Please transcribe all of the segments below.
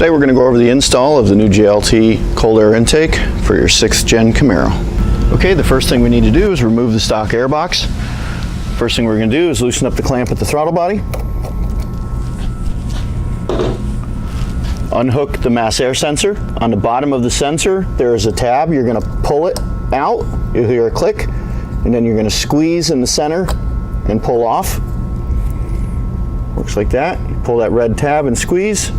Today we're going to go over the install of the new JLT cold air intake for your 6th gen Camaro. Okay, the first thing we need to do is remove the stock airbox. First thing we're going to do is loosen up the clamp at the throttle body. Unhook the mass air sensor. On the bottom of the sensor there is a tab. You're going to pull it out, you'll hear a click, and then you're going to squeeze in the center and pull off. Works like that. You pull that red tab and squeeze.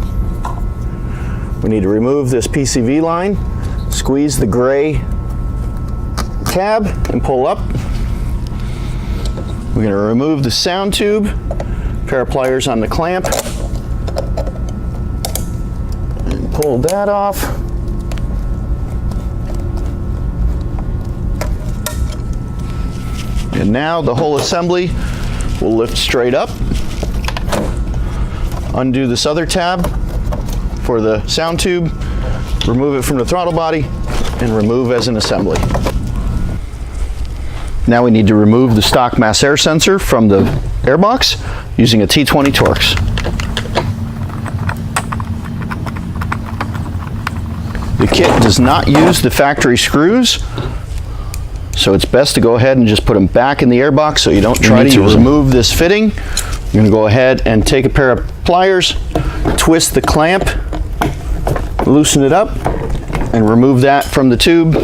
We need to remove this Pcv line, squeeze the gray tab and pull up. We're going to remove the sound tube, pair of pliers on the clamp, and pull that off. And now the whole assembly will lift straight up. Undo this other tab for the sound tube, remove it from the throttle body, and remove as an assembly. Now we need to remove the stock mass air sensor from the airbox using a T20 Torx. The kit does not use the factory screws, so it's best to go ahead and just put them back in the airbox so you don't try to remove this fitting. You're going to go ahead and take a pair of pliers, twist the clamp, loosen it up, and remove that from the tube.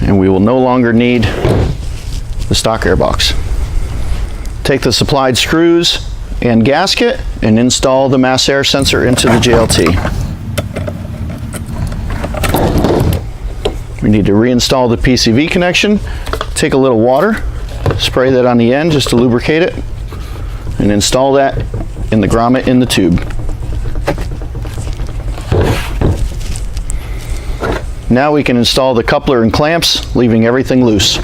And we will no longer need the stock airbox. Take the supplied screws and gasket and install the mass air sensor into the JLT. We need to reinstall the Pcv connection. Take a little water, spray that on the end just to lubricate it, and install that in the grommet in the tube. Now we can install the coupler and clamps, leaving everything loose.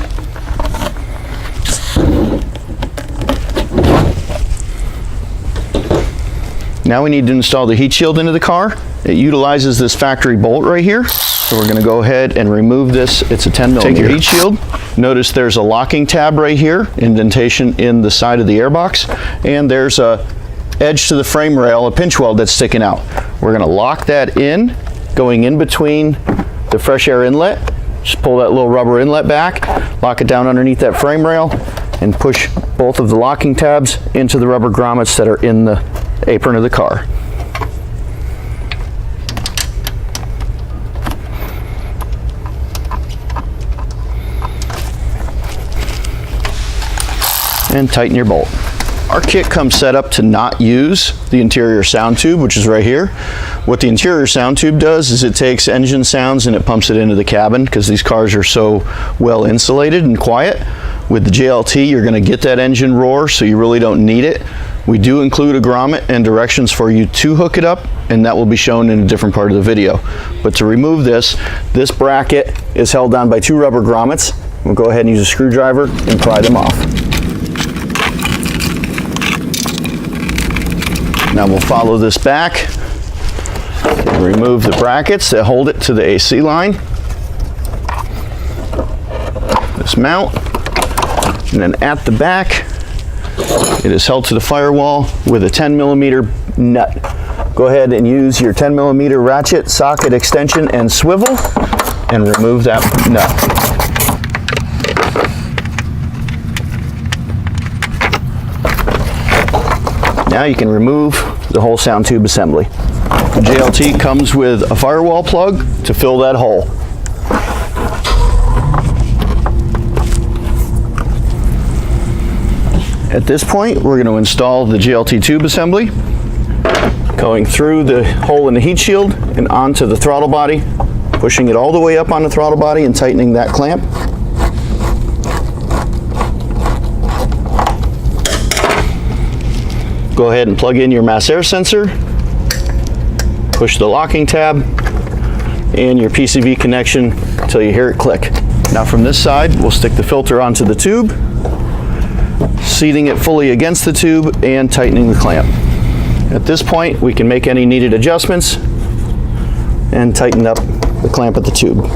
Now we need to install the heat shield into the car. It utilizes this factory bolt right here. So we're going to go ahead and remove this. It's a 10 millimeter. Take your heat shield. Notice there's a locking tab right here, indentation in the side of the airbox, and there's a edge to the frame rail, a pinch weld that's sticking out. We're going to lock that in, going in between the fresh air inlet. Just pull that little rubber inlet back, lock it down underneath that frame rail, and push both of the locking tabs into the rubber grommets that are in the apron of the car. And tighten your bolt. Our kit comes set up to not use the interior sound tube, which is right here. What the interior sound tube does is it takes engine sounds and it pumps it into the cabin because these cars are so well insulated and quiet. With the JLT, you're going to get that engine roar, so you really don't need it. We do include a grommet and directions for you to hook it up, and that will be shown in a different part of the video. But to remove this bracket is held down by 2 rubber grommets. We'll go ahead and use a screwdriver and pry them off. Now we'll follow this back and remove the brackets that hold it to the AC line. This mount, and then at the back it is held to the firewall with a 10 millimeter nut. Go ahead and use your 10 millimeter ratchet, socket extension, and swivel and remove that nut. Now you can remove the whole sound tube assembly. The JLT comes with a firewall plug to fill that hole. At this point, we're going to install the JLT tube assembly, going through the hole in the heat shield and onto the throttle body, pushing it all the way up on the throttle body and tightening that clamp. Go ahead and plug in your mass air sensor, push the locking tab, and your Pcv connection until you hear it click. Now from this side, we'll stick the filter onto the tube, seating it fully against the tube and tightening the clamp. At this point, we can make any needed adjustments and tighten up the clamp at the tube.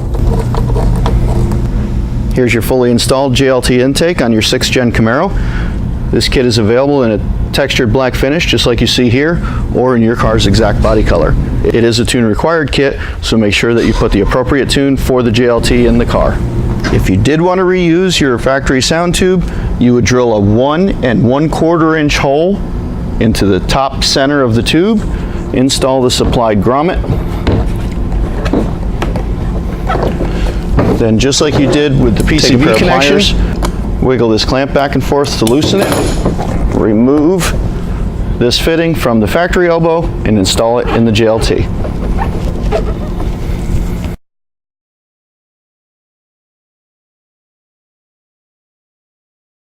Here's your fully installed JLT intake on your 6th gen Camaro. This kit is available in a textured black finish, just like you see here, or in your car's exact body color. It is a tune required kit, so make sure that you put the appropriate tune for the JLT in the car. If you did want to reuse your factory sound tube, you would drill a 1 1/4 inch hole into the top center of the tube, install the supplied grommet, then just like you did with the PCV connection, wiggle this clamp back and forth to loosen it, remove this fitting from the factory elbow, and install it in the JLT.